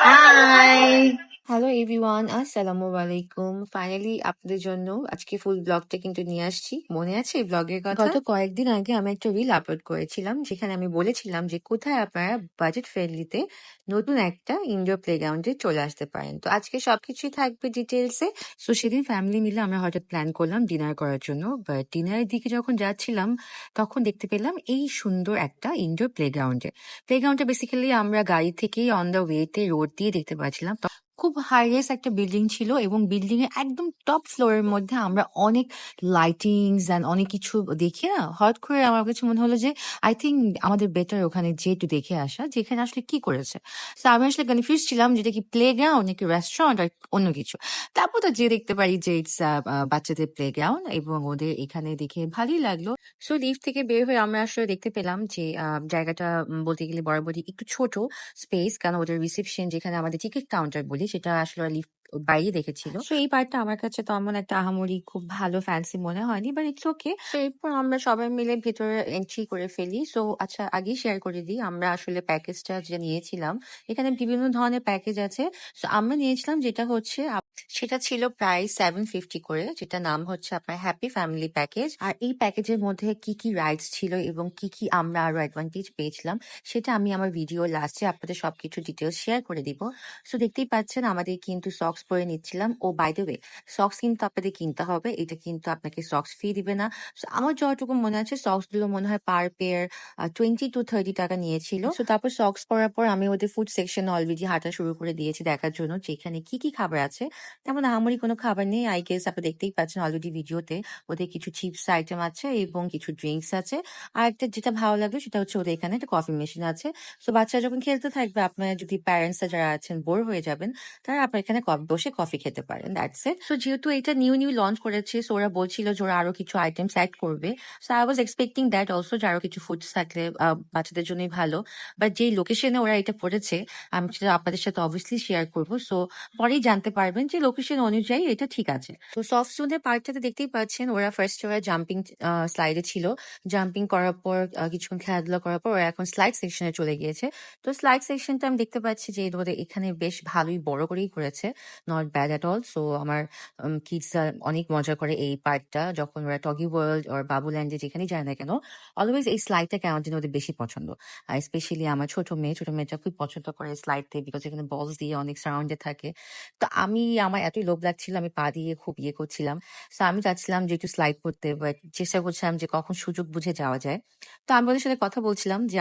High! Hello everyone, আসসালামু আলাইকুম। Finally আপনাদের জন্য আজকে ফুল ব্লগটা কিন্তু নিয়ে আসছি। মনে আছে এই ব্লগের কথা? গত কয়েকদিন আগে আমি একটা রিল আপলোড করেছিলাম যেখানে আমি বলেছিলাম যে কোথায় আপনারা বাজেট ফ্রেন্ডলিতে নতুন একটা ইনডোর প্লেগ্রাউন্ডে চলে আসতে পারেন। তো আজকে সবকিছুই থাকবে ডিটেলসে। সো সেদিন ফ্যামিলি মিলে আমরা হঠাৎ প্ল্যান করলাম ডিনার করার জন্য। বাট ডিনারের দিকে যখন যাচ্ছিলাম তখন দেখতে পেলাম এই সুন্দর একটা ইনডোর প্লেগ্রাউন্ডটা বেসিক্যালি আমরা গাড়ি থেকেই অন দ্য ওয়েতে রোড দিয়ে দেখতে পাচ্ছিলাম। খুব হাইরেস একটা বিল্ডিং ছিল এবং বিল্ডিং এর একদম টপ ফ্লোরের মধ্যে আমরা অনেক লাইটিংস এন্ড অনেক কিছু দেখে না হঠাৎ করে আমার কাছে মনে হলো যে আই থিঙ্ক আমাদের বেটার ওখানে যে একটু দেখে আসা যে এখানে আসলে কি করেছে। তো আমি আসলে কনফিউজ ছিলাম যেটা কি প্লে গ্রাউন্ড নাকি রেস্টুরেন্ট আর অন্য কিছু। তারপর তো যে দেখতে পারি যে ইটস বাচ্চাদের প্লে গ্রাউন্ড এবং ওদের এখানে দেখে ভালোই লাগলো। সো লিফট থেকে বের হয়ে আমরা আসলে দেখতে পেলাম যে জায়গাটা বলতে গেলে বরাবরই একটু ছোট স্পেস, কারণ ওদের রিসেপশন যেখানে আমাদের টিকিট কাউন্টার বলি সেটা আসলে লিফট বাইরে দেখেছিল। সো এই পার্টটা আমার কাছে তেমন একটা আহামরি খুব ভালো ফ্যান্সি মনে হয়নি, বাট ইটস ওকে। তো এরপর আমরা সবাই মিলে ভেতরে এন্ট্রি করে ফেলি। সো আচ্ছা, আগেই শেয়ার করে দিই আমরা আসলে প্যাকেজটা যে নিয়েছিলাম। এখানে বিভিন্ন ধরনের প্যাকেজ আছে। সো আমরা নিয়েছিলাম যেটা হচ্ছে সেটা ছিল প্রায় 750 করে, যেটা নাম হচ্ছে আপনার হ্যাপি ফ্যামিলি প্যাকেজ। আর এই প্যাকেজের মধ্যে কি কি রাইডস ছিল এবং কি কি আমরা আরো অ্যাডভান্টেজ পেয়েছিলাম সেটা আমি আমার ভিডিও লাস্টে আপনাদের সবকিছু ডিটেলস শেয়ার করে দিব। সো দেখতেই পাচ্ছেন আমাদের কিন্তু সক্স পরে নিচ্ছিলাম। ও বাই দ্য ওয়ে, সক্স কিন্তু আপনাদের কিনতে হবে, এটা কিন্তু আপনাকে সক্স ফি দিবে না। So, আমার যতটুকু মনে আছে সক্স গুলো মনে হয় পার পেয়ার 20 to 30 টাকা নিয়েছিল। সো তারপর সক্স পরার পর আমি ওদের ফুড সেকশন অলরেডি হাঁটা শুরু করে দিয়েছি দেখার জন্য যে এখানে কি কি খাবার আছে। তেমন আহামরি কোনো খাবার নেই, আই গেস আপনি দেখতেই পাচ্ছেন অলরেডি ভিডিওতে। ওদের কিছু চিপস আইটেম আছে এবং কিছু ড্রিঙ্কস আছে। আর একটা যেটা ভালো লাগলো সেটা হচ্ছে ওদের এখানে একটা কফি মেশিন আছে। সো বাচ্চারা যখন খেলতে থাকবে, আপনারা যদি প্যারেন্টস যারা আছেন বোর হয়ে যাবেন, তারা আপনার এখানে বসে কফি খেতে পারেন। That's it. সো যেহেতু এটা নিউ লঞ্চ করেছে, সো ওরা বলছিল যে ওরা আরো কিছু আইটেমস অ্যাড করবে। So I was expecting that also যে আরো কিছু ফুডস থাকলে বাচ্চাদের জন্যই ভালো। বাট যেই লোকেশনে ওরা এটা করেছে আমি সেটা আপনাদের সাথে অবভিয়াসলি শেয়ার করবো। সো পরেই জানতে পারবেন যে লোকেশন অনুযায়ী এটা ঠিক আছে। তো সফট জোনের পার্কটাতে দেখতেই পাচ্ছেন ওরা জাম্পিং স্লাইডে ছিল। জাম্পিং করার পর কিছুক্ষণ খেলাধুলা করার পর ওরা এখন স্লাইড সেকশনে চলে গিয়েছে। তো স্লাইড সেকশনটা আমি দেখতে পাচ্ছি যে ওদের এখানে বেশ ভালোই বড় করেই করেছে, not bad at all. So আমার কিডসরা অনেক মজা করে এই পার্কটা, যখন ওরা টগি ওয়ার্ল্ড আর বাবুল্যান্ডে যেখানেই যায় না কেন অলওয়েজ এই স্লাইডটা কেমন যেন ওদের বেশি পছন্দ। আর স্পেশালি আমার ছোট মেয়েটা খুব পছন্দ করে স্লাইডতে, বিকজ এখানে বলস দিয়ে অনেক সারাউন্ডে থাকে। তো আমার এতই লোভ লাগছিল, আমি পা দিয়ে খুব ইয়ে করছিলাম। সো আমি চাচ্ছিলাম যে একটু স্লাইড করতে, বাট চেষ্টা করছিলাম যে কখন সুযোগ বুঝে যাওয়া যায়। তো আমি ওদের সাথে কথা বলছিলাম যে